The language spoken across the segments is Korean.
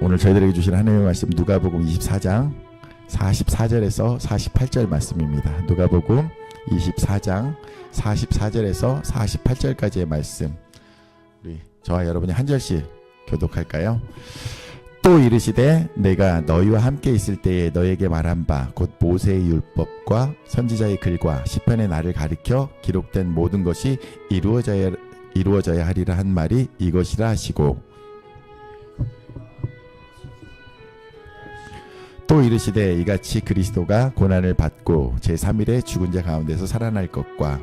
오늘 저희들에게 주신 하나님의 말씀 누가복음 24장 44절에서 48절 말씀입니다. 누가복음 24장 44절에서 48절까지의 말씀, 우리 저와 여러분이 한 절씩 교독할까요? 또 이르시되 내가 너희와 함께 있을 때에 너에게 말한 바 곧 모세의 율법과 선지자의 글과 시편의 나를 가리켜 기록된 모든 것이 이루어져야 하리라 한 말이 이것이라 하시고, 또 이르시되 이같이 그리스도가 고난을 받고 제3일에 죽은 자 가운데서 살아날 것과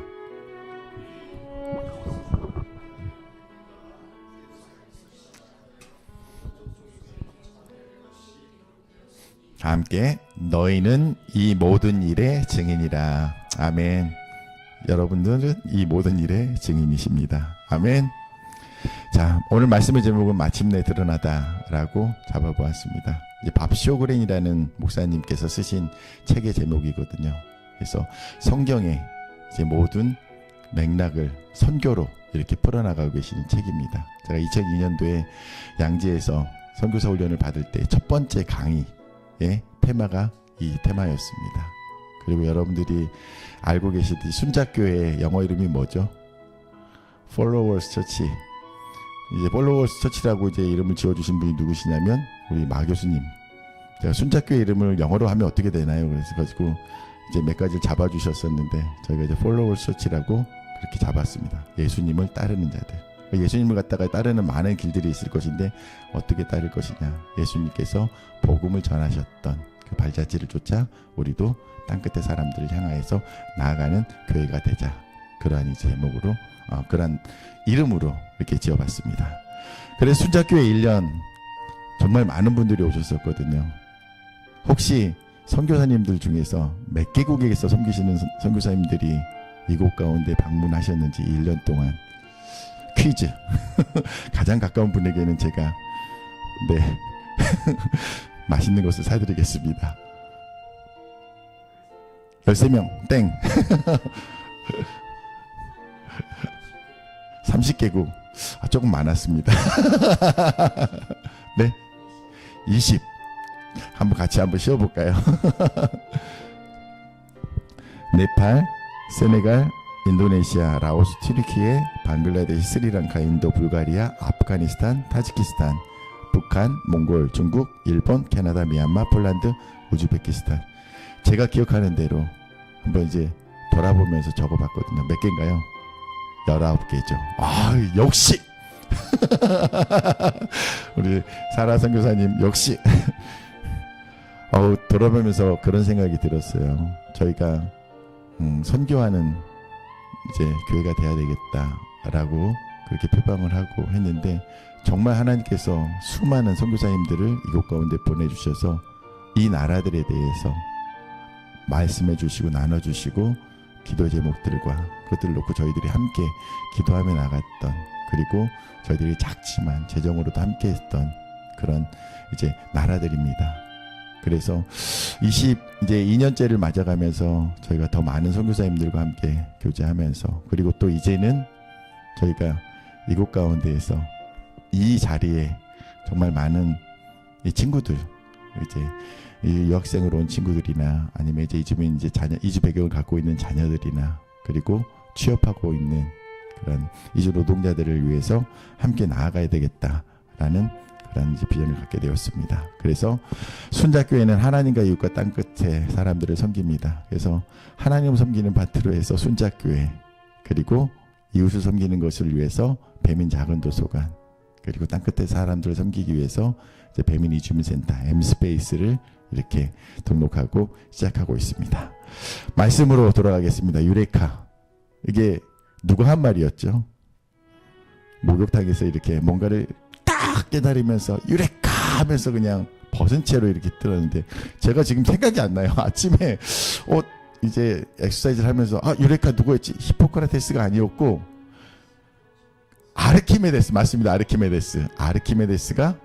함께 너희는 이 모든 일의 증인이라. 아멘. 여러분들은 이 모든 일의 증인이십니다. 아멘. 자, 오늘 말씀의 제목은 마침내 드러나다라고 잡아보았습니다. 이제 밥 쇼그렌이라는 목사님께서 쓰신 책의 제목이거든요. 그래서 성경의 이제 모든 맥락을 선교로 이렇게 풀어나가고 계시는 책입니다. 제가 2002년도에 양지에서 선교사 훈련을 받을 때 첫 번째 강의의 테마가 이 테마였습니다. 그리고 여러분들이 알고 계시듯이 순자교회의 영어 이름이 뭐죠? Followers Church. 이제 Followers Church라고 이제 이름을 지어주신 분이 누구시냐면 우리 마 교수님. 제가 순자교회 이름을 영어로 하면 어떻게 되나요? 그래서 가지고 이제 몇 가지를 잡아주셨었는데 저희가 이제 Followers Church라고 그렇게 잡았습니다. 예수님을 따르는 자들. 예수님을 갖다가 따르는 많은 길들이 있을 것인데 어떻게 따를 것이냐. 예수님께서 복음을 전하셨던 그 발자취를 쫓아 우리도 땅끝의 사람들을 향하여서 나아가는 교회가 되자. 그러한 제목으로 그러한 이름으로 이렇게 지어봤습니다. 그래서 순자교회 1년 정말 많은 분들이 오셨었거든요. 혹시 선교사님들 중에서 몇 개국에서 섬기시는 선교사님들이 이곳 가운데 방문하셨는지 1년 동안 퀴즈. 가장 가까운 분에게는 제가 맛있는 것을 사드리겠습니다. 13명 땡. 30개국 조금 많았습니다. 네, 20. 같이 한번 쉬어볼까요? 네팔, 세네갈, 인도네시아, 라오스, 튀르키예, 방글라데시, 스리랑카, 인도, 불가리아, 아프가니스탄, 타지키스탄, 북한, 몽골, 중국, 일본, 캐나다, 미얀마, 폴란드, 우즈베키스탄. 제가 기억하는 대로 한번 이제 돌아보면서 적어봤거든요. 몇 개인가요? 19개죠. 역시 우리 사라 선교사님 역시. 돌아보면서 그런 생각이 들었어요. 저희가 선교하는 이제 교회가 돼야 되겠다라고 그렇게 표방을 하고 했는데, 정말 하나님께서 수많은 선교사님들을 이곳 가운데 보내주셔서 이 나라들에 대해서 말씀해 주시고 나눠주시고 기도 제목들과 그것들을 놓고 저희들이 함께 기도하며 나갔던, 그리고 저희들이 작지만 재정으로도 함께 했던 그런 이제 나라들입니다. 그래서 이제 2년째를 맞아가면서 저희가 더 많은 선교사님들과 함께 교제하면서, 그리고 또 이제는 저희가 이곳 가운데에서 이 자리에 정말 많은 이 친구들, 이제 이 유학생으로 온 친구들이나 아니면 이제 이주 배경을 갖고 있는 자녀들이나, 그리고 취업하고 있는 그런 이주 노동자들을 위해서 함께 나아가야 되겠다라는 그런 이제 비전을 갖게 되었습니다. 그래서 순자교회는 하나님과 이웃과 땅끝의 사람들을 섬깁니다. 그래서 하나님을 섬기는 파트로 해서 순자교회, 그리고 이웃을 섬기는 것을 위해서 배민 작은 도서관, 그리고 땅끝의 사람들을 섬기기 위해서 이제 배민 이주민센터 M스페이스를 이렇게 등록하고 시작하고 있습니다. 말씀으로 돌아가겠습니다. 유레카. 이게 누가 한 말이었죠? 목욕탕에서 이렇게 뭔가를 딱 깨달으면서 유레카 하면서 그냥 벗은 채로 이렇게 들었는데, 제가 지금 생각이 안 나요. 아침에 이제 엑서사이즈를 하면서 유레카 누구였지? 히포크라테스가 아니었고 아르키메데스. 맞습니다. 아르키메데스가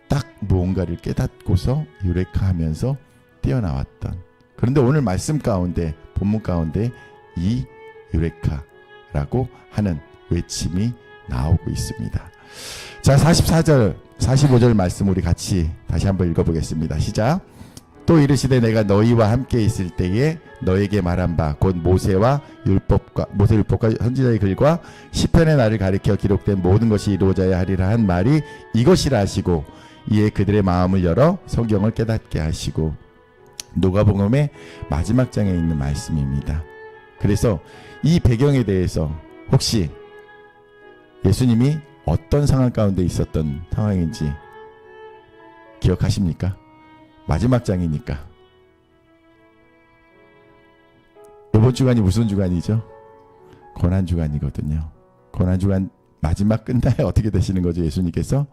딱 무언가를 깨닫고서 유레카 하면서 뛰어나왔던. 그런데 오늘 말씀 가운데, 본문 가운데 이 유레카라고 하는 외침이 나오고 있습니다. 자, 44절 45절 말씀 우리 같이 다시 한번 읽어보겠습니다. 시작. 또 이르시되 내가 너희와 함께 있을 때에 너에게 말한 바 곧 모세와 율법과 선지자의 글과 시편의 나를 가리켜 기록된 모든 것이 이루어져야 하리라 한 말이 이것이라 하시고 이에 그들의 마음을 열어 성경을 깨닫게 하시고. 누가복음의 마지막 장에 있는 말씀입니다. 그래서 이 배경에 대해서 혹시 예수님이 어떤 상황 가운데 있었던 상황인지 기억하십니까? 마지막 장이니까. 이번 주간이 무슨 주간이죠? 고난주간이거든요. 고난주간 마지막 끝나야 어떻게 되시는 거죠? 예수님께서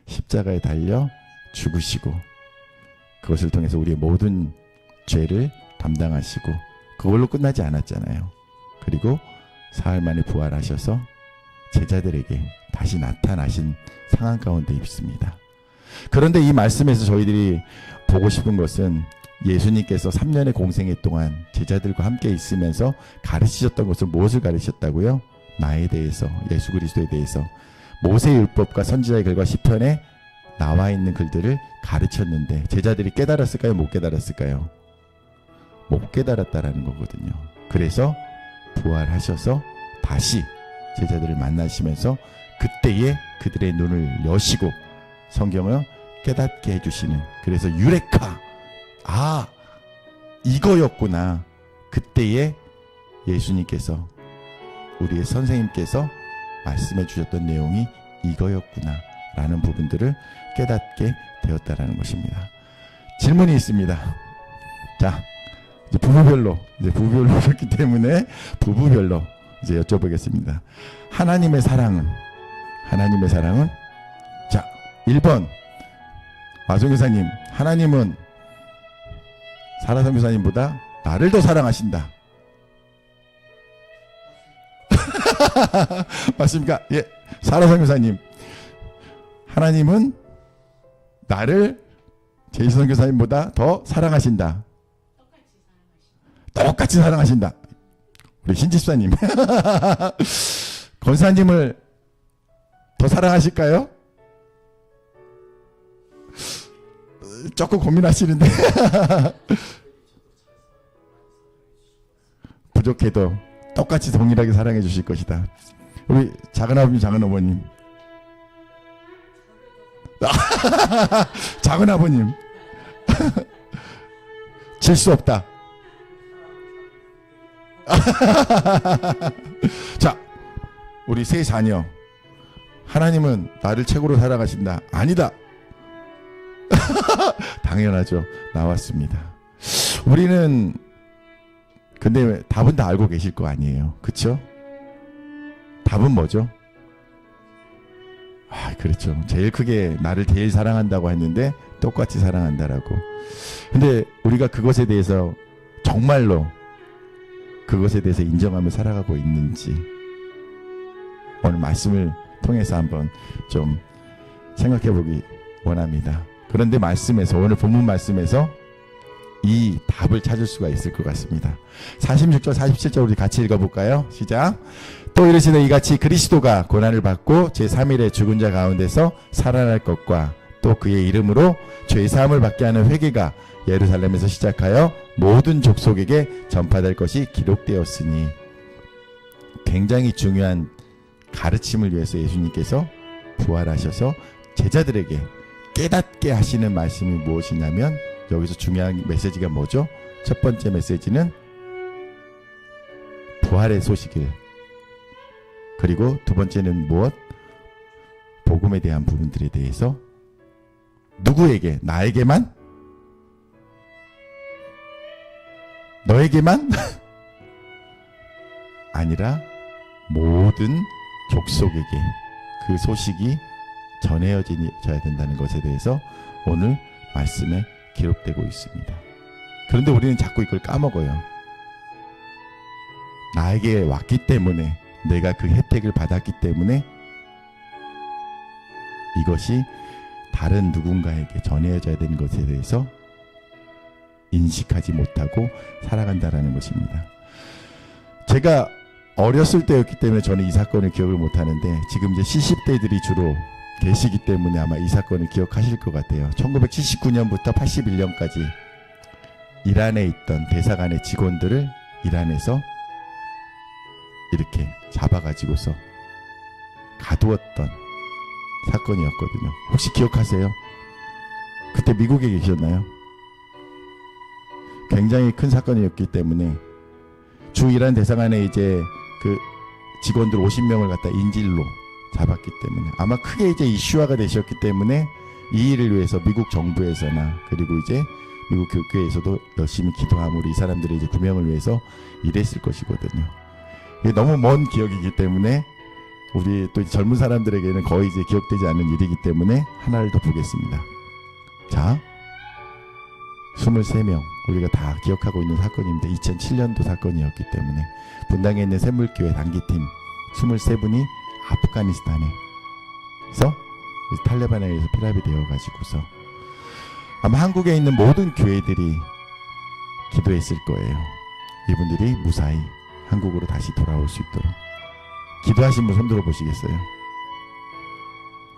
십자가에 달려 죽으시고 그것을 통해서 우리의 모든 죄를 담당하시고 그걸로 끝나지 않았잖아요. 그리고 사흘 만에 부활하셔서 제자들에게 다시 나타나신 상황 가운데 있습니다. 그런데 이 말씀에서 저희들이 보고 싶은 것은 예수님께서 3년의 공생애 동안 제자들과 함께 있으면서 가르치셨던 것을 무엇을 가르치셨다고요? 나에 대해서, 예수 그리스도에 대해서 모세의 율법과 선지자의 글과 시편에 나와 있는 글들을 가르쳤는데 제자들이 깨달았을까요? 못 깨달았을까요? 못 깨달았다라는 거거든요. 그래서 부활하셔서 다시 제자들을 만나시면서 그때에 그들의 눈을 여시고 성경을 깨닫게 해주시는, 그래서 유레카, 아 이거였구나, 그때에 예수님께서 우리의 선생님께서 말씀해 주셨던 내용이 이거였구나 라는 부분들을 깨닫게 되었다라는 것입니다. 질문이 있습니다. 자, 이제 부부별로 오셨기 때문에 부부별로 이제 여쭤보겠습니다. 하나님의 사랑은 자 1번 마송교사님, 하나님은 사라 선교사님보다 나를 더 사랑하신다. 맞습니까? 예, 사라 선교사님, 하나님은 나를 제이슨 선교사님보다 더 사랑하신다. 똑같이 사랑하신다. 우리 신집사님 권사님을 더 사랑하실까요? 조금 고민하시는데 부족해도 똑같이 동일하게 사랑해 주실 것이다. 우리 작은아버님, 작은어머님 작은아버님 질 수 없다. 자, 우리 세 자녀, 하나님은 나를 최고로 사랑하신다. 아니다. 당연하죠. 나왔습니다. 우리는 근데 답은 다 알고 계실 거 아니에요. 그쵸? 답은 뭐죠? 아, 그렇죠. 제일 크게 나를 제일 사랑한다고 했는데 똑같이 사랑한다라고. 근데 우리가 그것에 대해서 정말로 그것에 대해서 인정하며 살아가고 있는지 오늘 말씀을 통해서 한번 좀 생각해 보기 원합니다. 그런데 말씀에서, 오늘 본문 말씀에서 이 답을 찾을 수가 있을 것 같습니다. 46절 47절 우리 같이 읽어볼까요? 시작. 또 이르시되 이같이 그리스도가 고난을 받고 제3일에 죽은 자 가운데서 살아날 것과 또 그의 이름으로 죄사함을 받게 하는 회개가 예루살렘에서 시작하여 모든 족속에게 전파될 것이 기록되었으니. 굉장히 중요한 가르침을 위해서 예수님께서 부활하셔서 제자들에게 깨닫게 하시는 말씀이 무엇이냐면, 여기서 중요한 메시지가 뭐죠? 첫 번째 메시지는 부활의 소식을, 그리고 두 번째는 무엇? 복음에 대한 부분들에 대해서 누구에게? 나에게만? 너에게만? 아니라 모든 족속에게 그 소식이 전해져야 된다는 것에 대해서 오늘 말씀에 기록되고 있습니다. 그런데 우리는 자꾸 이걸 까먹어요. 나에게 왔기 때문에, 내가 그 혜택을 받았기 때문에 이것이 다른 누군가에게 전해져야 되는 것에 대해서 인식하지 못하고 살아간다는 것입니다. 제가 어렸을 때였기 때문에 저는 이 사건을 기억을 못하는데, 지금 이제 70대들이 주로 계시기 때문에 아마 이 사건을 기억하실 것 같아요. 1979년부터 81년까지 이란에 있던 대사관의 직원들을 이란에서 이렇게 잡아가지고서 가두었던 사건이었거든요. 혹시 기억하세요? 그때 미국에 계셨나요? 굉장히 큰 사건이었기 때문에 주 이란 대사관에 이제 그 직원들 50명을 갖다 인질로 잡았기 때문에 아마 크게 이제 이슈화가 되셨기 때문에 이 일을 위해서 미국 정부에서나 그리고 이제 미국 교회에서도 열심히 기도함으로 이 사람들의 이제 구명을 위해서 일했을 것이거든요. 이게 너무 먼 기억이기 때문에 우리 또 젊은 사람들에게는 거의 이제 기억되지 않는 일이기 때문에 하나를 더 보겠습니다. 자, 23명 우리가 다 기억하고 있는 사건입니다. 2007년도 사건이었기 때문에 분당에 있는 샘물교회 단기팀 23분이 아프가니스탄에서 탈레반에 의해서 피랍이 되어가지고서 아마 한국에 있는 모든 교회들이 기도했을 거예요. 이분들이 무사히 한국으로 다시 돌아올 수 있도록. 기도하신 분 손들어 보시겠어요?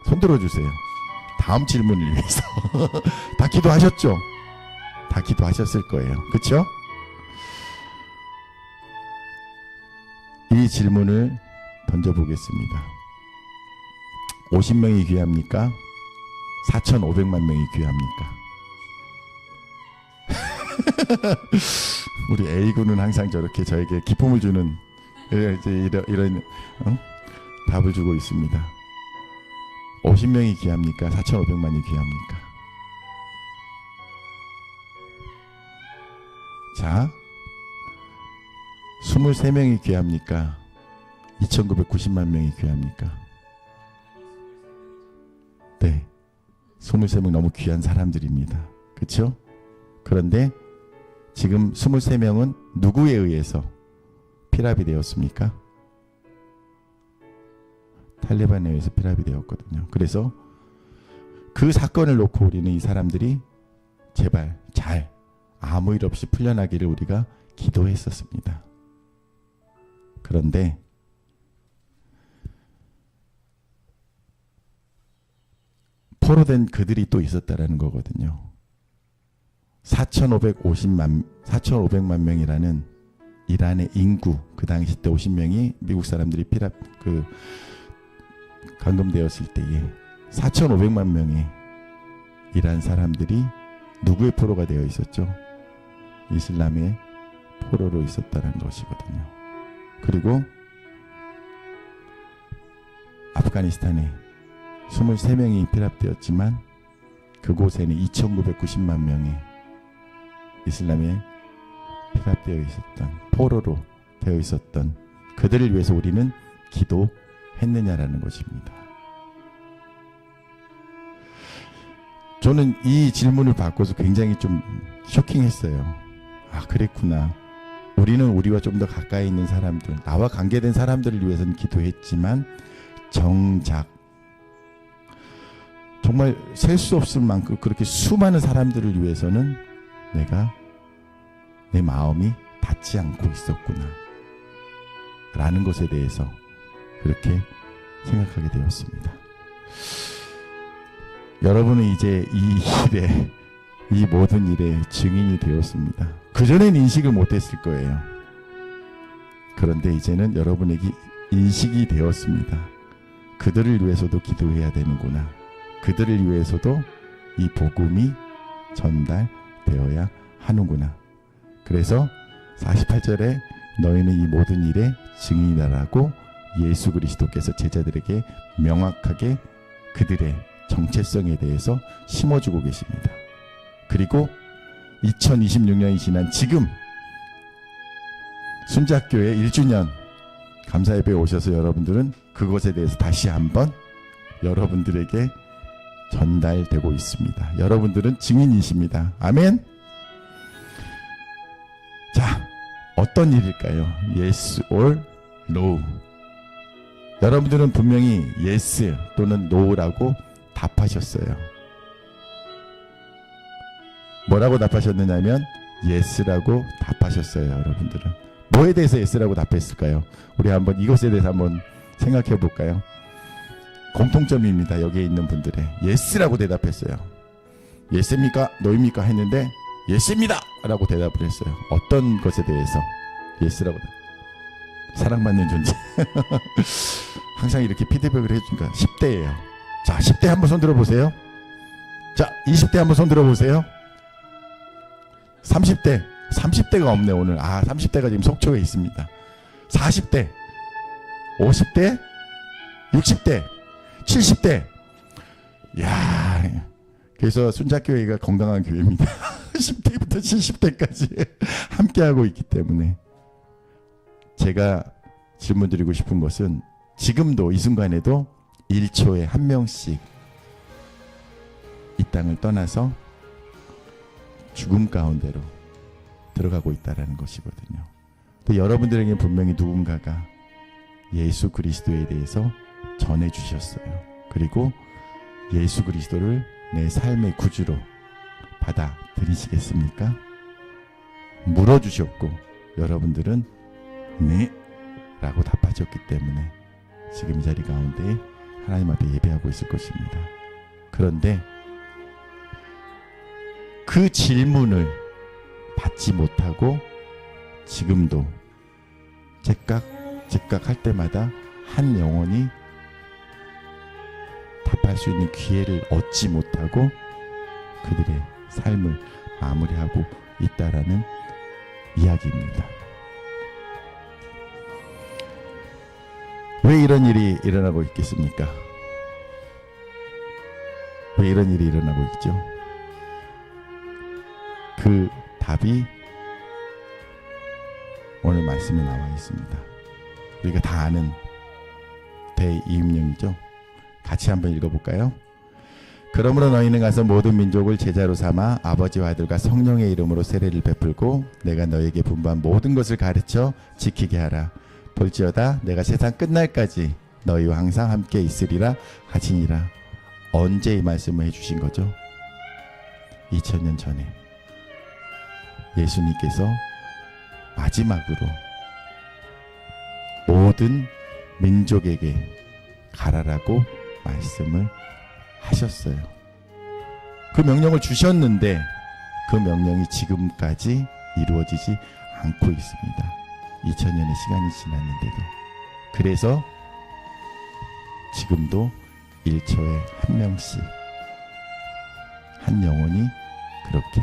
손들어 주세요. 다음 질문을 위해서. 다 기도하셨죠? 다 기도하셨을 거예요. 그렇죠? 이 질문을 던져보겠습니다. 50명이 귀합니까? 4,500만 명이 귀합니까? 우리 A군은 항상 저렇게 저에게 기쁨을 주는 이런 답을 주고 있습니다. 50명이 귀합니까? 4,500만이 귀합니까? 자, 23명이 귀합니까? 2,990만 명이 귀합니까? 네, 23명 너무 귀한 사람들입니다. 그렇죠? 그런데 지금 23명은 누구에 의해서 피랍이 되었습니까? 탈레반에 의해서 피랍이 되었거든요. 그래서 그 사건을 놓고 우리는 이 사람들이 제발 잘 아무 일 없이 풀려나기를 우리가 기도했었습니다. 그런데 포로된 그들이 또 있었다라는 거거든요. 4,500만 명이라는 이란의 인구, 그 당시 때 50명이 미국 사람들이 감금되었을 때에 4,500만 명의 이란 사람들이 누구의 포로가 되어 있었죠? 이슬람의 포로로 있었다는 것이거든요. 그리고 아프가니스탄에 23명이 피랍되었지만 그곳에는 2,990만 명의 이슬람에 피랍되어 있었던 포로로 되어 있었던 그들을 위해서 우리는 기도했느냐라는 것입니다. 저는 이 질문을 받고서 굉장히 좀 쇼킹했어요. 아, 그랬구나. 우리는 우리와 좀 더 가까이 있는 사람들, 나와 관계된 사람들을 위해서는 기도했지만 정작 정말 셀 수 없을 만큼 그렇게 수많은 사람들을 위해서는 내가 내 마음이 닿지 않고 있었구나 라는 것에 대해서 그렇게 생각하게 되었습니다. 여러분은 이제 이 모든 일에 증인이 되었습니다. 그전엔 인식을 못했을 거예요. 그런데 이제는 여러분에게 인식이 되었습니다. 그들을 위해서도 기도해야 되는구나. 그들을 위해서도 이 복음이 전달되어야 하는구나. 그래서 48절에 너희는 이 모든 일의 증인이라고 예수 그리스도께서 제자들에게 명확하게 그들의 정체성에 대해서 심어주고 계십니다. 그리고 2026년이 지난 지금 순작교회 1주년 감사예배에 오셔서 여러분들은 그것에 대해서 다시 한번 여러분들에게 전달되고 있습니다. 여러분들은 증인이십니다. 아멘. 자, 어떤 일일까요? Yes or No. 여러분들은 분명히 yes 또는 no라고 답하셨어요. 뭐라고 답하셨느냐면 yes라고 답하셨어요. 여러분들은 뭐에 대해서 yes라고 답했을까요? 우리 한번 이것에 대해서 한번 생각해 볼까요? 공통점입니다. 여기에 있는 분들의 예스라고 대답했어요. 예스입니까? 너입니까? 했는데 예스입니다! 라고 대답을 했어요. 어떤 것에 대해서? 예스라고. 사랑받는 존재. 항상 이렇게 피드백을 해주니까 10대예요. 자, 10대 한번 손 들어보세요. 자, 20대 한번 손 들어보세요. 30대. 30대가 없네 오늘. 30대가 지금 속초에 있습니다. 40대, 50대, 60대, 70대. 야, 그래서 순자교회가 건강한 교회입니다. 10대부터 70대까지 함께하고 있기 때문에 제가 질문 드리고 싶은 것은 지금도 이 순간에도 1초에 한 명씩 이 땅을 떠나서 죽음 가운데로 들어가고 있다는 것이거든요. 또 여러분들에게 분명히 누군가가 예수 그리스도에 대해서 전해주셨어요. 그리고 예수 그리스도를 내 삶의 구주로 받아들이시겠습니까? 물어주셨고 여러분들은 네 라고 답하셨기 때문에 지금 이 자리 가운데 하나님 앞에 예배하고 있을 것입니다. 그런데 그 질문을 받지 못하고 지금도 즉각 할 때마다 한 영혼이 답할 수 있는 기회를 얻지 못하고 그들의 삶을 마무리하고 있다라는 이야기입니다. 왜 이런 일이 일어나고 있겠습니까? 왜 이런 일이 일어나고 있죠? 그 답이 오늘 말씀에 나와 있습니다. 우리가 다 아는 대이음령이죠. 같이 한번 읽어볼까요? 그러므로 너희는 가서 모든 민족을 제자로 삼아 아버지와 아들과 성령의 이름으로 세례를 베풀고 내가 너희에게 분부한 모든 것을 가르쳐 지키게 하라. 볼지어다 내가 세상 끝날까지 너희와 항상 함께 있으리라 하시니라. 언제 이 말씀을 해주신 거죠? 2000년 전에 예수님께서 마지막으로 모든 민족에게 가라라고 말씀을 하셨어요. 그 명령을 주셨는데 그 명령이 지금까지 이루어지지 않고 있습니다. 2000년의 시간이 지났는데도. 그래서 지금도 1초에 한 명씩 한 영혼이 그렇게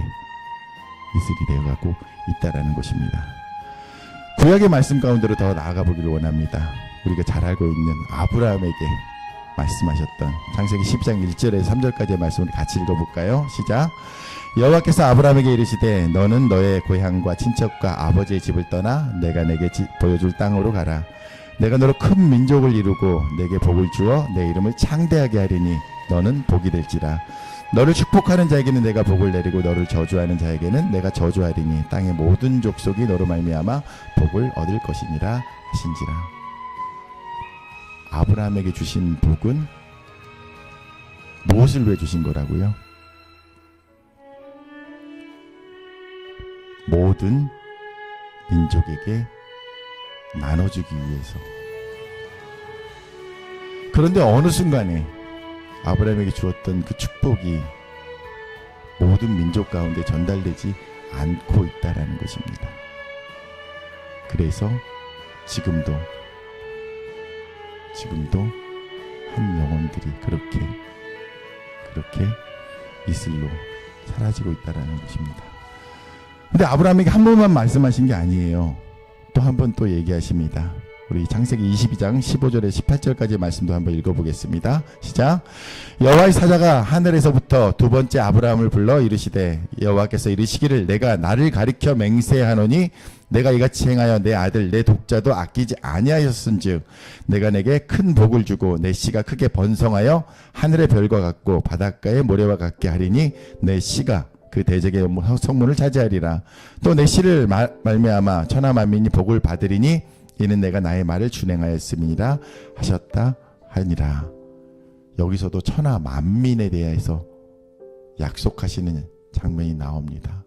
이슬이 되어가고 있다라는 것입니다. 구약의 말씀 가운데로 더 나아가 보기를 원합니다. 우리가 잘 알고 있는 아브라함에게 말씀하셨던 창세기 10장 1절에서 3절까지의 말씀을 같이 읽어볼까요? 시작. 여호와께서 아브라함에게 이르시되 너는 너의 고향과 친척과 아버지의 집을 떠나 내가 내게 보여줄 땅으로 가라. 내가 너로 큰 민족을 이루고 내게 복을 주어 내 이름을 창대하게 하리니 너는 복이 될지라. 너를 축복하는 자에게는 내가 복을 내리고 너를 저주하는 자에게는 내가 저주하리니 땅의 모든 족속이 너로 말미암아 복을 얻을 것이니라 하신지라. 아브라함에게 주신 복은 무엇을 위해 주신 거라고요? 모든 민족에게 나눠주기 위해서. 그런데 어느 순간에 아브라함에게 주었던 그 축복이 모든 민족 가운데 전달되지 않고 있다라는 것입니다. 그래서 지금도 한 영혼들이 그렇게 이슬로 사라지고 있다라는 것입니다. 근데 아브라함에게 한 번만 말씀하신 게 아니에요. 또 한 번 또 얘기하십니다. 우리 창세기 22장 15절에 18절까지 말씀도 한번 읽어보겠습니다. 시작. 여호와의 사자가 하늘에서부터 두 번째 아브라함을 불러 이르시되 여호와께서 이르시기를 내가 나를 가리켜 맹세하노니 내가 이같이 행하여 내 아들 내 독자도 아끼지 아니하였은즉 내가 내게 큰 복을 주고 내 씨가 크게 번성하여 하늘의 별과 같고 바닷가의 모래와 같게 하리니 내 씨가 그 대적의 성문을 차지하리라. 또 내 씨를 말미암아 천하 만민이 복을 받으리니 이는 내가 나의 말을 준행하였음이니라 하셨다 하니라. 여기서도 천하 만민에 대해서 약속하시는 장면이 나옵니다.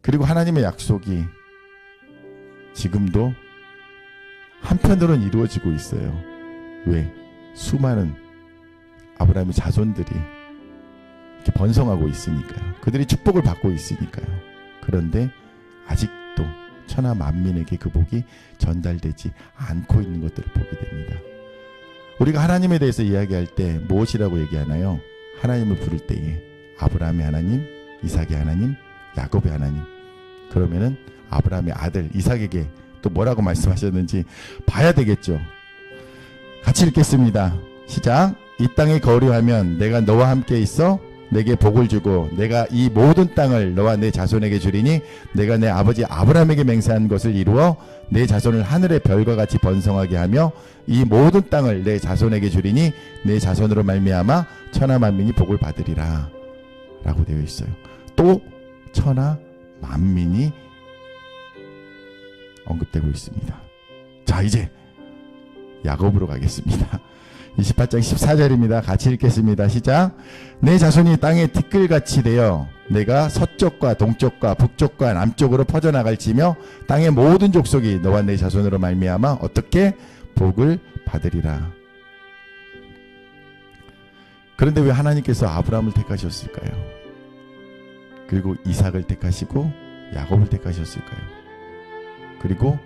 그리고 하나님의 약속이 지금도 한편으로는 이루어지고 있어요. 왜? 수많은 아브라함의 자손들이 이렇게 번성하고 있으니까요. 그들이 축복을 받고 있으니까요. 그런데 아직도 천하 만민에게 그 복이 전달되지 않고 있는 것들을 보게 됩니다. 우리가 하나님에 대해서 이야기할 때 무엇이라고 얘기하나요? 하나님을 부를 때에 아브라함의 하나님, 이삭의 하나님, 야곱의 하나님. 그러면은 아브라함의 아들 이삭에게 또 뭐라고 말씀하셨는지 봐야 되겠죠. 같이 읽겠습니다. 시작. 이 땅에 거류하면 내가 너와 함께 있어 내게 복을 주고 내가 이 모든 땅을 너와 내 자손에게 주리니 내가 내 아버지 아브라함에게 맹세한 것을 이루어 내 자손을 하늘의 별과 같이 번성하게 하며 이 모든 땅을 내 자손에게 주리니 내 자손으로 말미암아 천하 만민이 복을 받으리라 라고 되어 있어요. 또 천하 만민이 언급되고 있습니다. 자, 이제 야곱으로 가겠습니다. 28장 14절입니다. 같이 읽겠습니다. 시작. 내 자손이 땅에 티끌같이 되어 내가 서쪽과 동쪽과 북쪽과 남쪽으로 퍼져나갈지며 땅의 모든 족속이 너와 내 자손으로 말미암아 어떻게 복을 받으리라. 그런데 왜 하나님께서 아브라함을 택하셨을까요? 그리고 이삭을 택하시고 야곱을 택하셨을까요? 그리고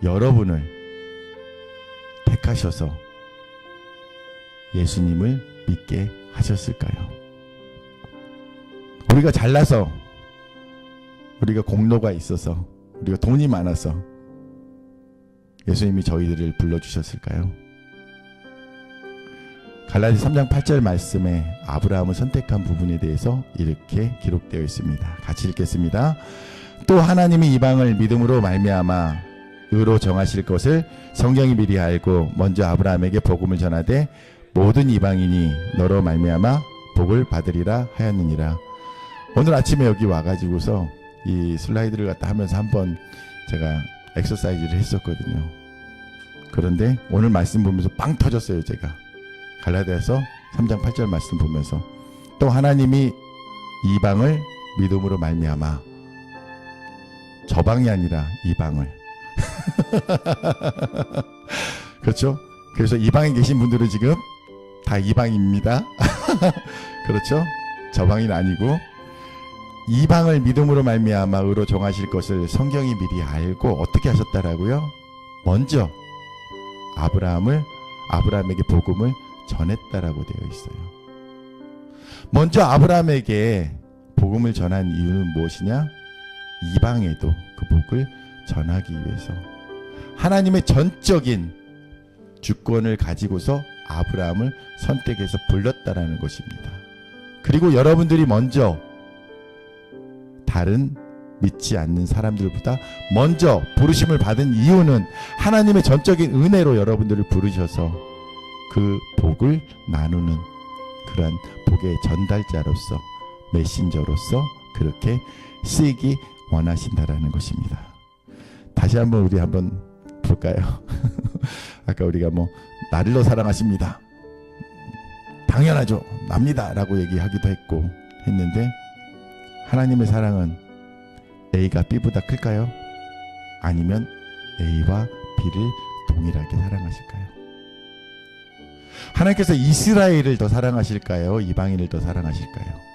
여러분을 택하셔서 예수님을 믿게 하셨을까요? 우리가 잘나서, 우리가 공로가 있어서, 우리가 돈이 많아서 예수님이 저희들을 불러주셨을까요? 갈라디 3장 8절 말씀에 아브라함을 선택한 부분에 대해서 이렇게 기록되어 있습니다. 같이 읽겠습니다. 또 하나님이 이방을 믿음으로 말미암아 의로 정하실 것을 성경이 미리 알고 먼저 아브라함에게 복음을 전하되 모든 이방인이 너로 말미암아 복을 받으리라 하였느니라. 오늘 아침에 여기 와가지고서 이 슬라이드를 갖다 하면서 한번 제가 엑서사이즈를 했었거든요. 그런데 오늘 말씀 보면서 빵 터졌어요. 제가 갈라디아서 3장 8절 말씀 보면서 또 하나님이 이방을 믿음으로 말미암아, 저방이 아니라 이방을 그렇죠? 그래서 이방에 계신 분들은 지금 다 이방입니다. 그렇죠? 저방인 아니고 이방을 믿음으로 말미암아 의로 정하실 것을 성경이 미리 알고 어떻게 하셨다라고요? 먼저 아브라함에게 복음을 전했다라고 되어 있어요. 먼저 아브라함에게 복음을 전한 이유는 무엇이냐? 이방에도 그 복을 전하기 위해서 하나님의 전적인 주권을 가지고서 아브라함을 선택해서 불렀다라는 것입니다. 그리고 여러분들이 먼저 다른 믿지 않는 사람들보다 먼저 부르심을 받은 이유는 하나님의 전적인 은혜로 여러분들을 부르셔서 그 복을 나누는 그러한 복의 전달자로서, 메신저로서 그렇게 쓰이기 원하신다라는 것입니다. 다시 한번 우리 한번 볼까요? 아까 우리가 나를 사랑하십니다, 당연하죠, 납니다 라고 얘기하기도 했는데 하나님의 사랑은 A가 B보다 클까요? 아니면 A와 B를 동일하게 사랑하실까요? 하나님께서 이스라엘을 더 사랑하실까요? 이방인을 더 사랑하실까요?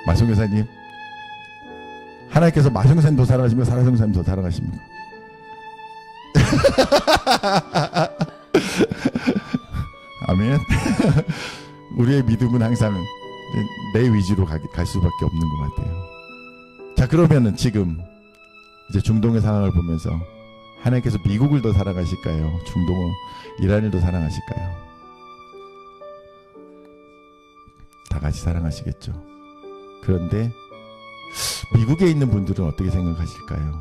마성교사님, 하나님께서 마성교사님 더 사랑하십니까? 사라성교사님 더 사랑하십니까? 아멘. 우리의 믿음은 항상 내 위주로 갈 수밖에 없는 것 같아요. 자, 그러면은 지금 이제 중동의 상황을 보면서 하나님께서 미국을 더 사랑하실까요? 중동을, 이란을 더 사랑하실까요? 다 같이 사랑하시겠죠. 그런데 미국에 있는 분들은 어떻게 생각하실까요?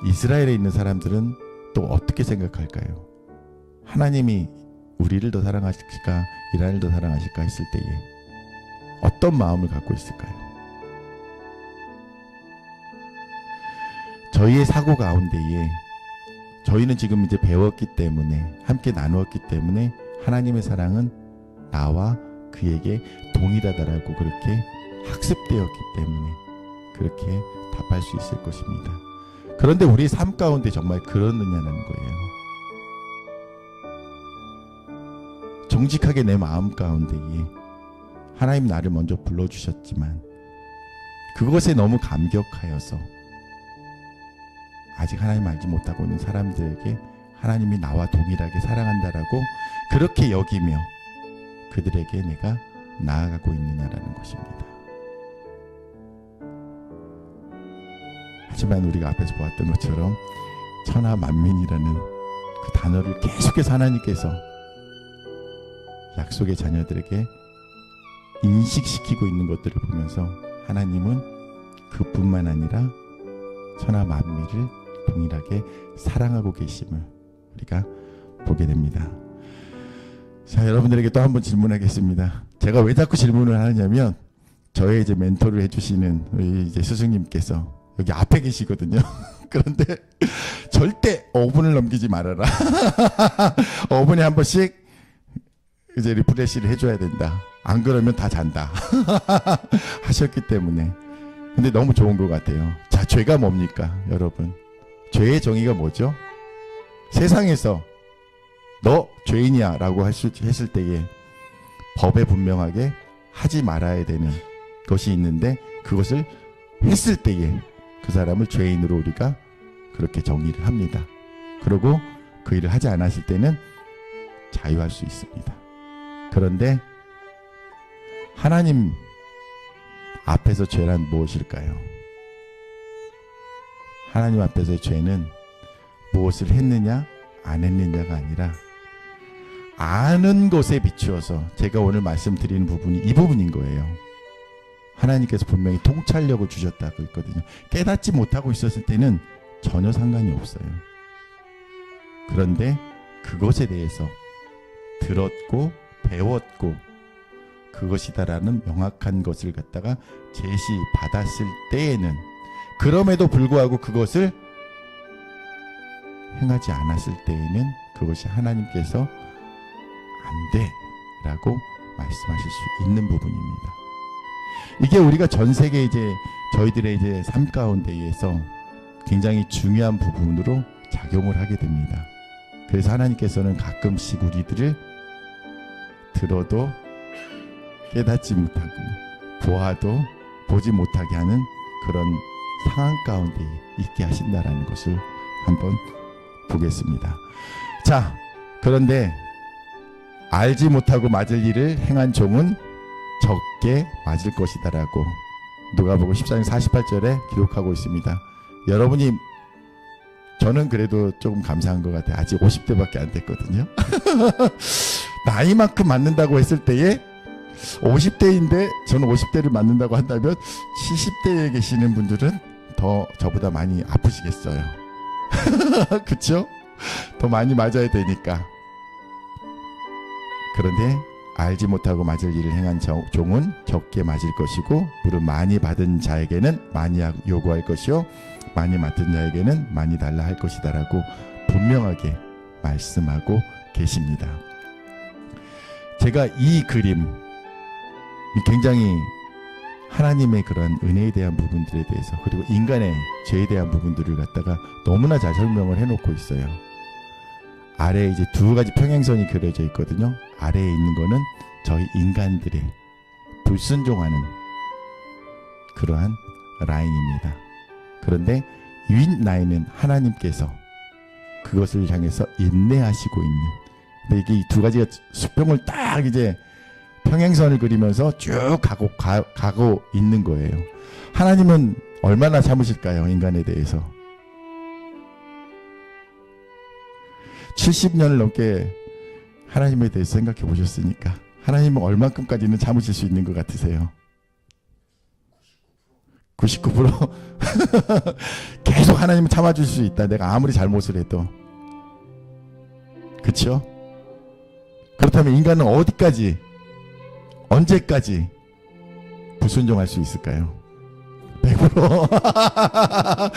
이스라엘에 있는 사람들은 또 어떻게 생각할까요? 하나님이 우리를 더 사랑하실까, 이란을 더 사랑하실까 했을 때에 어떤 마음을 갖고 있을까요? 저희의 사고 가운데에 저희는 지금 이제 배웠기 때문에, 함께 나누었기 때문에 하나님의 사랑은 나와 그에게 동일하다라고 그렇게 학습되었기 때문에 그렇게 답할 수 있을 것입니다. 그런데 우리 삶 가운데 정말 그러느냐는 거예요. 정직하게 내 마음 가운데에 하나님 나를 먼저 불러주셨지만 그것에 너무 감격하여서 아직 하나님 알지 못하고 있는 사람들에게 하나님이 나와 동일하게 사랑한다라고 그렇게 여기며 그들에게 내가 나아가고 있느냐라는 것입니다. 하지만 우리가 앞에서 보았던 것처럼 천하 만민이라는 그 단어를 계속해서 하나님께서 약속의 자녀들에게 인식시키고 있는 것들을 보면서 하나님은 그뿐만 아니라 천하 만민을 동일하게 사랑하고 계심을 우리가 보게 됩니다. 자, 여러분들에게 또 한 번 질문하겠습니다. 제가 왜 자꾸 질문을 하느냐면 저의 이제 멘토를 해주시는 우리 이제 스승님께서 여기 앞에 계시거든요. 그런데 절대 5분을 넘기지 말아라. 5분에 한 번씩 이제 리프레시를 해줘야 된다. 안 그러면 다 잔다. 하셨기 때문에. 근데 너무 좋은 것 같아요. 자, 죄가 뭡니까, 여러분? 죄의 정의가 뭐죠? 세상에서 너 죄인이야 라고 했을 때에 법에 분명하게 하지 말아야 되는 것이 있는데 그것을 했을 때에 그 사람을 죄인으로 우리가 그렇게 정의를 합니다. 그리고 그 일을 하지 않았을 때는 자유할 수 있습니다. 그런데 하나님 앞에서 죄란 무엇일까요? 하나님 앞에서의 죄는 무엇을 했느냐 안 했느냐가 아니라 아는 것에 비추어서 제가 오늘 말씀드리는 부분이 이 부분인 거예요. 하나님께서 분명히 통찰력을 주셨다고 했거든요. 깨닫지 못하고 있었을 때는 전혀 상관이 없어요. 그런데 그것에 대해서 들었고 배웠고 그것이다라는 명확한 것을 갖다가 제시받았을 때에는 그럼에도 불구하고 그것을 행하지 않았을 때에는 그것이 하나님께서 안 돼 라고 말씀하실 수 있는 부분입니다. 이게 우리가 전 세계 이제 저희들의 이제 삶 가운데에서 굉장히 중요한 부분으로 작용을 하게 됩니다. 그래서 하나님께서는 가끔씩 우리들을 들어도 깨닫지 못하고 보아도 보지 못하게 하는 그런 상황 가운데 있게 하신다라는 것을 한번 보겠습니다. 자, 그런데 알지 못하고 맞을 일을 행한 종은 적게 맞을 것이다라고 누가복음 14장 48절에 기록하고 있습니다. 여러분이 저는 그래도 조금 감사한 것 같아요. 아직 50대밖에 안 됐거든요. 나이만큼 맞는다고 했을 때에 50대인데 저는 50대를 맞는다고 한다면 70대에 계시는 분들은 더 저보다 많이 아프시겠어요. 그렇죠? 더 많이 맞아야 되니까. 그런데 알지 못하고 맞을 일을 행한 종은 적게 맞을 것이고 물은 많이 받은 자에게는 많이 요구할 것이요 많이 맡은 자에게는 많이 달라 할 것이다 라고 분명하게 말씀하고 계십니다. 제가 이 그림 굉장히 하나님의 그런 은혜에 대한 부분들에 대해서 그리고 인간의 죄에 대한 부분들을 갖다가 너무나 잘 설명을 해놓고 있어요. 아래에 이제 두 가지 평행선이 그려져 있거든요. 아래에 있는 거는 저희 인간들의 불순종하는 그러한 라인입니다. 그런데 윗 라인은 하나님께서 그것을 향해서 인내하시고 있는. 근데 이게 이 두 가지가 수평을 딱 이제 평행선을 그리면서 쭉 가고 있는 거예요. 하나님은 얼마나 참으실까요? 인간에 대해서. 70년을 넘게 하나님에 대해서 생각해 보셨으니까 하나님은 얼만큼까지는 참으실 수 있는 것 같으세요? 99%? 계속 하나님은 참아줄 수 있다. 내가 아무리 잘못을 해도. 그렇죠? 그렇다면 인간은 어디까지 언제까지 불순종할 수 있을까요? 100%.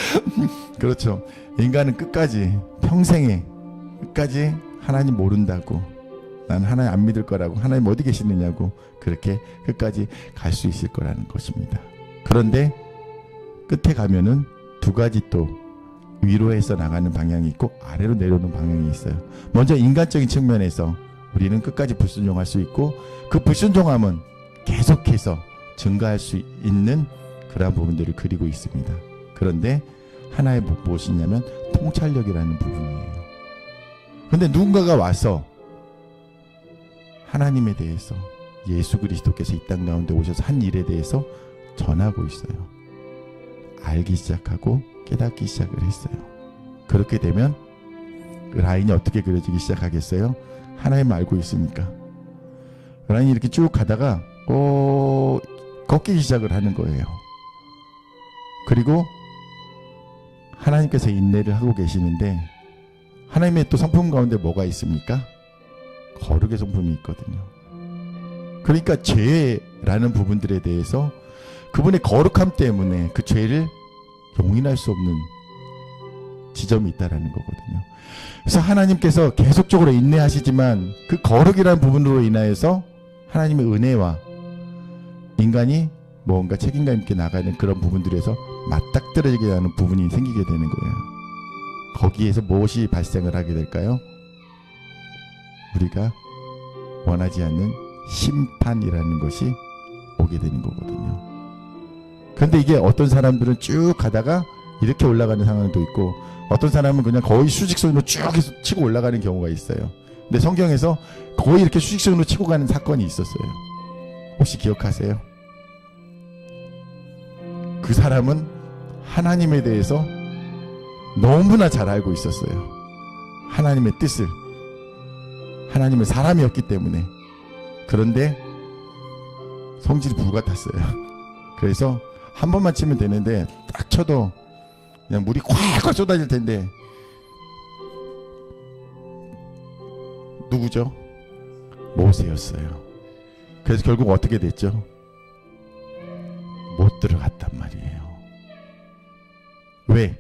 그렇죠. 인간은 끝까지 평생에 끝까지 하나님 모른다고 난 하나님 안 믿을 거라고 하나님 어디 계시느냐고 그렇게 끝까지 갈 수 있을 거라는 것입니다. 그런데 끝에 가면은 두 가지 또 위로해서 나가는 방향이 있고 아래로 내려오는 방향이 있어요. 먼저 인간적인 측면에서 우리는 끝까지 불순종할 수 있고 그 불순종함은 계속해서 증가할 수 있는 그러한 부분들을 그리고 있습니다. 그런데 하나의 무엇이냐면 통찰력이라는 부분이에요. 그런데 누군가가 와서 하나님에 대해서 예수 그리스도께서 이 땅 가운데 오셔서 한 일에 대해서 전하고 있어요. 알기 시작하고 깨닫기 시작을 했어요. 그렇게 되면 그 라인이 어떻게 그려지기 시작하겠어요? 하나님 알고 있습니까? 그 라인이 이렇게 쭉 가다가 꺾이기 시작을 하는 거예요. 그리고 하나님께서 인내를 하고 계시는데 하나님의 또 성품 가운데 뭐가 있습니까? 거룩의 성품이 있거든요. 그러니까 죄라는 부분들에 대해서 그분의 거룩함 때문에 그 죄를 용인할 수 없는 지점이 있다라는 거거든요. 그래서 하나님께서 계속적으로 인내하시지만 그 거룩이라는 부분으로 인하여서 하나님의 은혜와 인간이 뭔가 책임감 있게 나가는 그런 부분들에서 맞닥뜨려지게 하는 부분이 생기게 되는 거예요. 거기에서 무엇이 발생을 하게 될까요? 우리가 원하지 않는 심판이라는 것이 오게 되는 거거든요. 그런데 이게 어떤 사람들은 쭉 가다가 이렇게 올라가는 상황도 있고 어떤 사람은 그냥 거의 수직선으로 쭉 치고 올라가는 경우가 있어요. 근데 성경에서 거의 이렇게 수직선으로 치고 가는 사건이 있었어요. 혹시 기억하세요? 그 사람은 하나님에 대해서 너무나 잘 알고 있었어요. 하나님의 뜻을. 하나님의 사람이었기 때문에. 그런데 성질이 불같았어요. 그래서 한 번만 치면 되는데 딱 쳐도 그냥 물이 콱콱 쏟아질 텐데 누구죠? 모세였어요. 그래서 결국 어떻게 됐죠? 못 들어갔단 말이에요. 왜?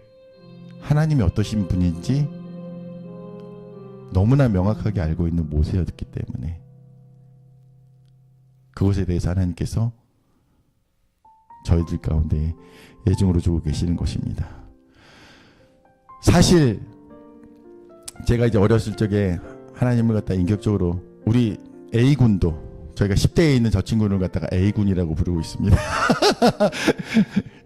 하나님이 어떠신 분인지 너무나 명확하게 알고 있는 모세였기 때문에. 그것에 대해서 하나님께서 저희들 가운데 예증으로 주고 계시는 것입니다. 사실 제가 이제 어렸을 적에 하나님을 갖다 인격적으로 우리 A군도 저희가 10대에 있는 저 친구를 갖다가 A군이라고 부르고 있습니다.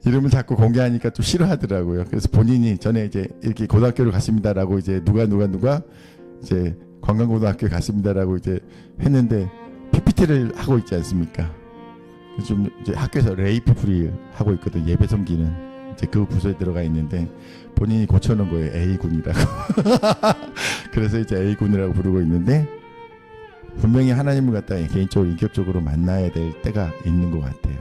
이름을 자꾸 공개하니까 좀 싫어하더라고요. 그래서 본인이 전에 이제 이렇게 고등학교를 갔습니다라고 이제 누가 이제 관광고등학교에 갔습니다라고 이제 했는데 PPT를 하고 있지 않습니까? 좀 이제 학교에서 레이피플을 하고 있거든. 예배 섬기는 이제 그 부서에 들어가 있는데 본인이 고쳐놓은 거예요. A군이라고. 그래서 이제 A군이라고 부르고 있는데 분명히 하나님을 갖다 개인적으로 인격적으로 만나야 될 때가 있는 것 같아요.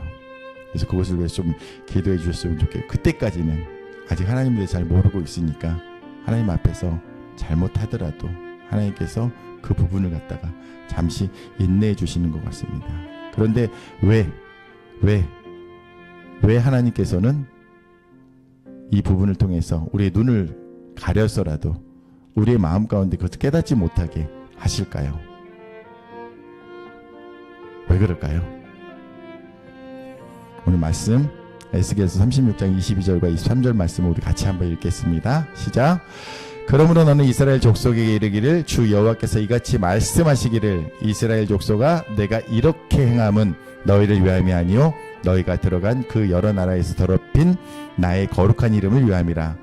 그래서 그것을 위해서 좀 기도해 주셨으면 좋겠어요. 그때까지는 아직 하나님에 대해 잘 모르고 있으니까 하나님 앞에서 잘못하더라도 하나님께서 그 부분을 갖다가 잠시 인내해 주시는 것 같습니다. 그런데 왜 하나님께서는 이 부분을 통해서 우리의 눈을 가려서라도 우리의 마음 가운데 그것을 깨닫지 못하게 하실까요? 왜 그럴까요? 오늘 말씀 에스겔서 36장 22절과 23절 말씀을 우리 같이 한번 읽겠습니다. 시작. 그러므로 너는 이스라엘 족속에게 이르기를 주 여호와께서 이같이 말씀하시기를 이스라엘 족속아 내가 이렇게 행함은 너희를 위함이 아니요 너희가 들어간 그 여러 나라에서 더럽힌 나의 거룩한 이름을 위함이라.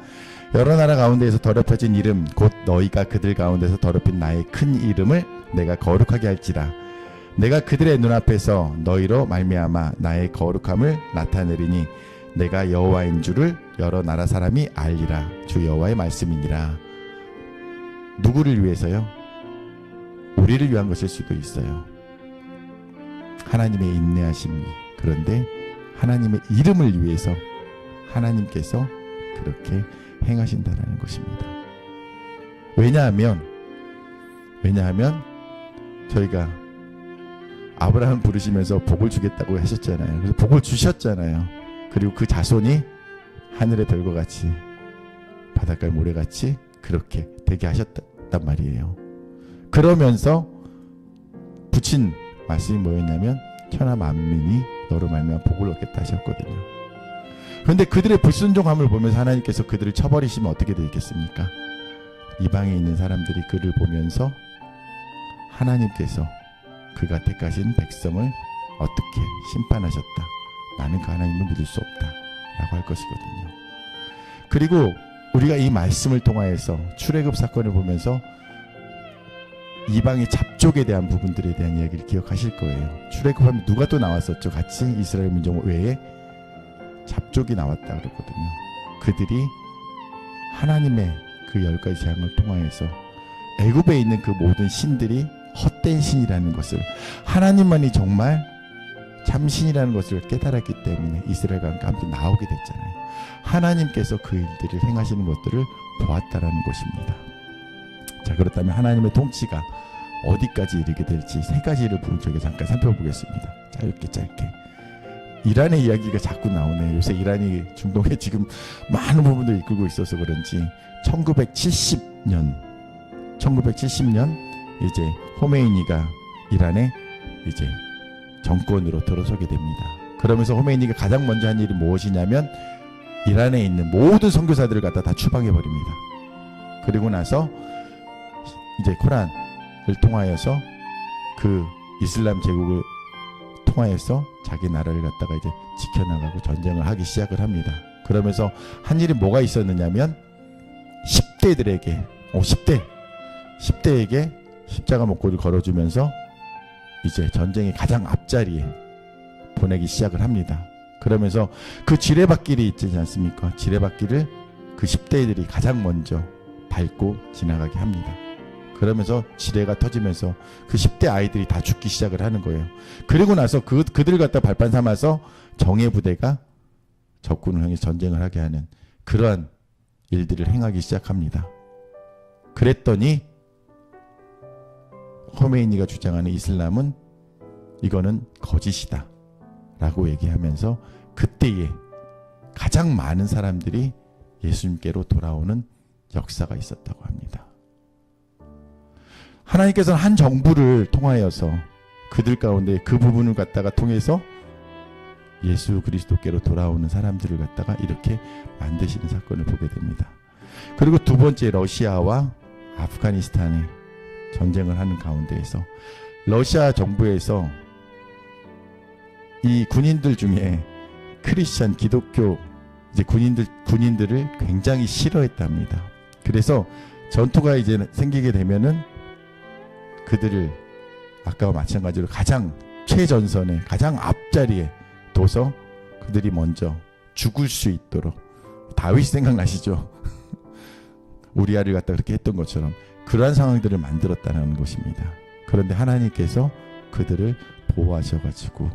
여러 나라 가운데에서 더럽혀진 이름 곧 너희가 그들 가운데서 더럽힌 나의 큰 이름을 내가 거룩하게 할지라. 내가 그들의 눈앞에서 너희로 말미암아 나의 거룩함을 나타내리니 내가 여호와인 줄을 여러 나라 사람이 알리라. 주 여호와의 말씀이니라. 누구를 위해서요? 우리를 위한 것일 수도 있어요. 하나님의 인내하심이. 그런데 하나님의 이름을 위해서 하나님께서 그렇게 행하신다라는 것입니다. 왜냐하면 저희가 아브라함 부르시면서 복을 주겠다고 하셨잖아요. 그래서 복을 주셨잖아요. 그리고 그 자손이 하늘의 별과 같이 바닷가의 모래같이 그렇게 되게 하셨단 말이에요. 그러면서 붙인 말씀이 뭐였냐면 천하 만민이 너로 말미암아 복을 얻겠다 하셨거든요. 그런데 그들의 불순종함을 보면서 하나님께서 그들을 쳐버리시면 어떻게 되겠습니까? 이방에 있는 사람들이 그를 보면서 하나님께서 그가 택하신 백성을 어떻게 심판하셨다. 나는 그 하나님을 믿을 수 없다. 라고 할 것이거든요. 그리고 우리가 이 말씀을 통하여서 출애굽 사건을 보면서 이방의 잡족에 대한 부분들에 대한 이야기를 기억하실 거예요. 출애굽하면 누가 또 나왔었죠? 같이 이스라엘 민족 외에 잡족이 나왔다 그러거든요. 그들이 하나님의 그 10가지 재앙을 통하여서 애굽에 있는 그 모든 신들이 헛된 신이라는 것을, 하나님만이 정말 참신이라는 것을 깨달았기 때문에 이스라엘과 함께 나오게 됐잖아요. 하나님께서 그 일들을 행하시는 것들을 보았다라는 것입니다. 자, 그렇다면 하나님의 통치가 어디까지 이르게 될지 세 가지를 분석해 잠깐 살펴보겠습니다. 짧게. 이란의 이야기가 자꾸 나오네요. 요새 이란이 중동에 지금 많은 부분을 이끌고 있어서 그런지 1970년 이제 호메이니가 이란의 이제 정권으로 들어서게 됩니다. 그러면서 호메이니가 가장 먼저 한 일이 무엇이냐면 이란에 있는 모든 선교사들을 갖다 다 추방해 버립니다. 그리고 나서 이제 코란을 통하여서 그 이슬람 제국을 통하여서 자기 나라를 갖다가 이제 지켜나가고 전쟁을 하기 시작을 합니다. 그러면서 한 일이 뭐가 있었느냐면 10대들에게 10대에게 십자가 목걸이를 걸어주면서 이제 전쟁의 가장 앞자리에 보내기 시작을 합니다. 그러면서 그 지뢰바퀴를 있지 않습니까? 지뢰바퀴를 그 10대들이 가장 먼저 밟고 지나가게 합니다. 그러면서 지뢰가 터지면서 그 10대 아이들이 다 죽기 시작을 하는 거예요. 그리고 나서 그들을 갖다 발판 삼아서 정예 부대가 적군을 향해 전쟁을 하게 하는 그러한 일들을 행하기 시작합니다. 그랬더니 호메이니가 주장하는 이슬람은 이거는 거짓이다 라고 얘기하면서 그때에 가장 많은 사람들이 예수님께로 돌아오는 역사가 있었다고 합니다. 하나님께서는 한 정부를 통하여서 그들 가운데 그 부분을 갖다가 통해서 예수 그리스도께로 돌아오는 사람들을 갖다가 이렇게 만드시는 사건을 보게 됩니다. 그리고 두 번째, 러시아와 아프가니스탄의 전쟁을 하는 가운데에서 러시아 정부에서 이 군인들 중에 크리스찬 기독교 이제 군인들을 굉장히 싫어했답니다. 그래서 전투가 이제 생기게 되면은 그들을 아까와 마찬가지로 가장 최전선에 가장 앞자리에 둬서 그들이 먼저 죽을 수 있도록, 다윗 생각나시죠? 우리아를 갖다 그렇게 했던 것처럼 그러한 상황들을 만들었다는 것입니다. 그런데 하나님께서 그들을 보호하셔가지고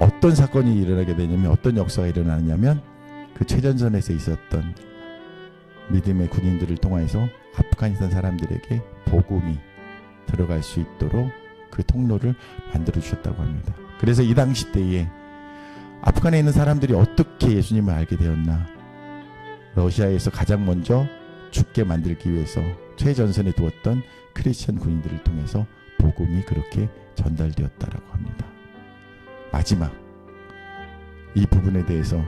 어떤 사건이 일어나게 되냐면, 어떤 역사가 일어나냐면 그 최전선에서 있었던 믿음의 군인들을 통해서 아프가니스탄 사람들에게 복음이 들어갈 수 있도록 그 통로를 만들어 주셨다고 합니다. 그래서 이 당시 때에 아프간에 있는 사람들이 어떻게 예수님을 알게 되었나? 러시아에서 가장 먼저 죽게 만들기 위해서 최전선에 두었던 크리스천 군인들을 통해서 복음이 그렇게 전달되었다라고 합니다. 마지막 이 부분에 대해서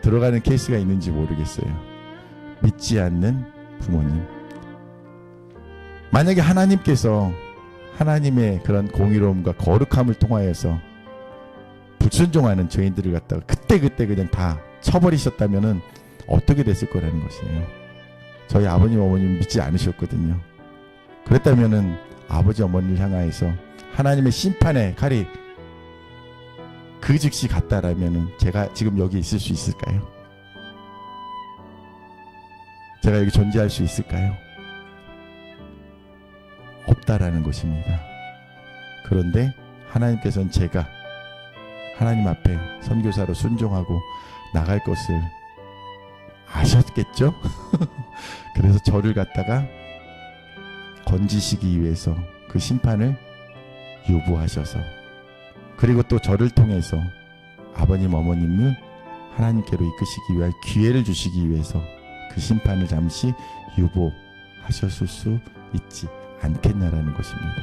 들어가는 케이스가 있는지 모르겠어요. 믿지 않는 부모님. 만약에 하나님께서 하나님의 그런 공의로움과 거룩함을 통하여서 불순종하는 죄인들을 갖다가 그때 그냥 다 쳐버리셨다면은 어떻게 됐을 거라는 것이에요. 저희 아버님 어머님 믿지 않으셨거든요. 그랬다면은 아버지 어머니를 향하여서 하나님의 심판의 칼이 그 즉시 갔다라면은 제가 지금 여기 있을 수 있을까요? 제가 여기 존재할 수 있을까요? 없다라는 것입니다. 그런데 하나님께서는 제가 하나님 앞에 선교사로 순종하고 나갈 것을 아셨겠죠? 그래서 저를 갖다가 건지시기 위해서 그 심판을 유보하셔서, 그리고 또 저를 통해서 아버님 어머님을 하나님께로 이끄시기 위한 기회를 주시기 위해서 그 심판을 잠시 유보하셨을 수 있지 않겠냐라는 것입니다.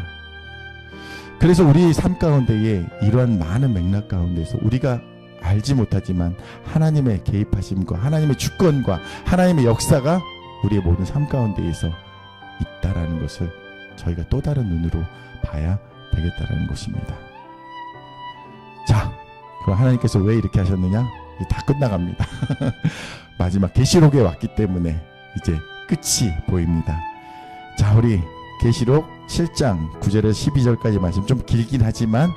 그래서 우리 삶 가운데에 이러한 많은 맥락 가운데서 우리가 알지 못하지만 하나님의 개입하심과 하나님의 주권과 하나님의 역사가 우리의 모든 삶 가운데에서 있다라는 것을 저희가 또 다른 눈으로 봐야 되겠다라는 것입니다. 자, 그럼 하나님께서 왜 이렇게 하셨느냐? 이제 다 끝나갑니다. 마지막 계시록에 왔기 때문에 이제 끝이 보입니다. 자, 우리 계시록 7장 9절에서 12절까지 말씀 좀 길긴 하지만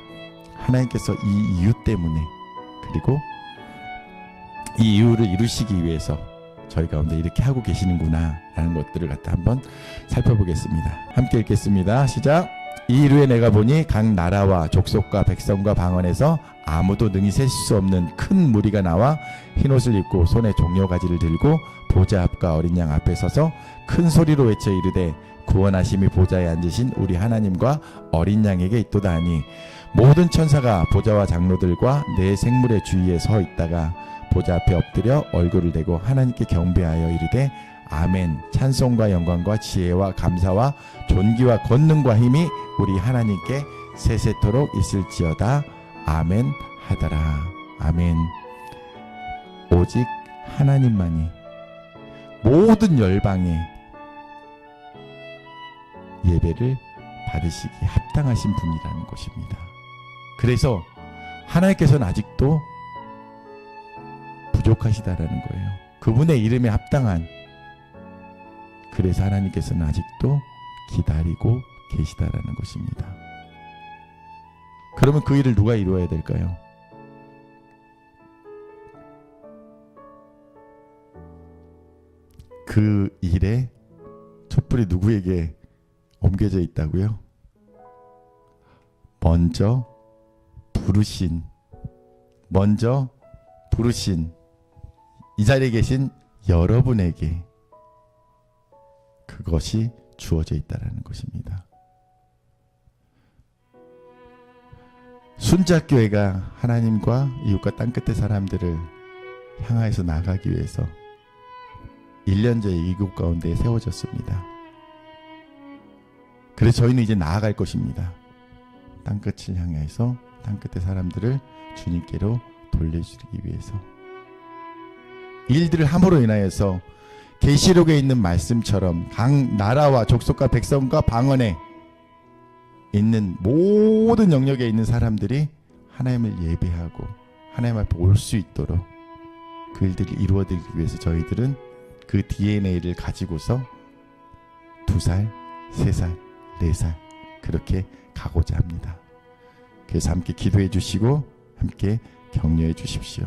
하나님께서 이 이유 때문에 그리고 이 이유를 이루시기 위해서 저희 가운데 이렇게 하고 계시는구나 라는 것들을 갖다 한번 살펴보겠습니다. 함께 읽겠습니다. 시작. 이 이후에 내가 보니 각 나라와 족속과 백성과 방언에서 아무도 능히 셀 수 없는 큰 무리가 나와 흰옷을 입고 손에 종려가지를 들고 보좌 앞과 어린 양 앞에 서서 큰 소리로 외쳐 이르되 구원하심이 보좌에 앉으신 우리 하나님과 어린 양에게 있도다 하니 모든 천사가 보좌와 장로들과 네 생물의 주위에 서 있다가 보좌 앞에 엎드려 얼굴을 대고 하나님께 경배하여 이르되 아멘. 찬송과 영광과 지혜와 감사와 존귀와 권능과 힘이 우리 하나님께 세세토록 있을지어다. 아멘 하더라. 아멘. 오직 하나님만이 모든 열방의 예배를 받으시기 합당하신 분이라는 것입니다. 그래서 하나님께서는 아직도 부족하시다라는 거예요. 그분의 이름에 합당한, 그래서 하나님께서는 아직도 기다리고 계시다라는 것입니다. 그러면 그 일을 누가 이루어야 될까요? 그 일의 촛불이 누구에게 옮겨져 있다고요? 먼저 부르신 이 자리에 계신 여러분에게 그것이 주어져 있다는 것입니다. 순자교회가 하나님과 이웃과 땅끝의 사람들을 향하여서 나가기 위해서 1년째 이곳 가운데 세워졌습니다. 그래서 저희는 이제 나아갈 것입니다. 땅끝을 향해서 땅끝의 사람들을 주님께로 돌려주기 위해서 일들을 함으로 인하여서 계시록에 있는 말씀처럼 각 나라와 족속과 백성과 방언에 있는 모든 영역에 있는 사람들이 하나님을 예배하고 하나님 앞에 올 수 있도록 그 일들을 이루어드리기 위해서 저희들은 그 DNA를 가지고서 2살, 3살, 4살 그렇게 가고자 합니다. 그래서 함께 기도해 주시고 함께 격려해 주십시오.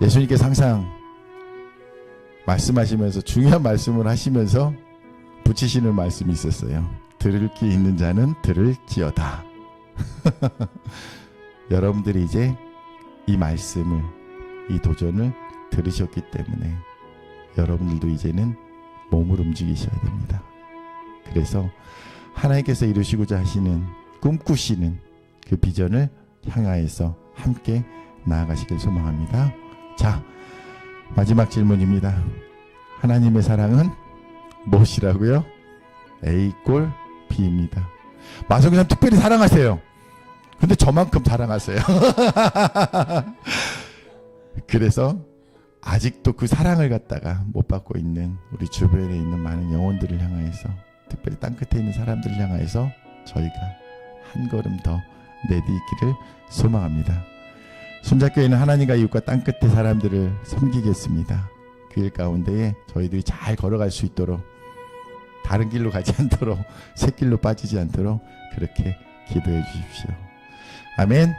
예수님께서 항상 말씀하시면서 중요한 말씀을 하시면서 붙이시는 말씀이 있었어요. 들을 귀 있는 자는 들을지어다. 여러분들이 이제 이 말씀을, 이 도전을 들으셨기 때문에 여러분들도 이제는 몸을 움직이셔야 됩니다. 그래서 하나님께서 이루시고자 하시는, 꿈꾸시는 그 비전을 향하여서 함께 나아가시길 소망합니다. 자, 마지막 질문입니다. 하나님의 사랑은 무엇이라고요? A 꼴 B입니다. 마성교사님 특별히 사랑하세요. 근데 저만큼 사랑하세요. 그래서 아직도 그 사랑을 갖다가 못 받고 있는 우리 주변에 있는 많은 영혼들을 향하여서, 특별히 땅끝에 있는 사람들을 향하여서 저희가 한 걸음 더 내딛기를 소망합니다. 순자교회는 하나님과 이웃과 땅끝의 사람들을 섬기겠습니다. 그 일 가운데에 저희들이 잘 걸어갈 수 있도록, 다른 길로 가지 않도록, 새 길로 빠지지 않도록 그렇게 기도해 주십시오. 아멘.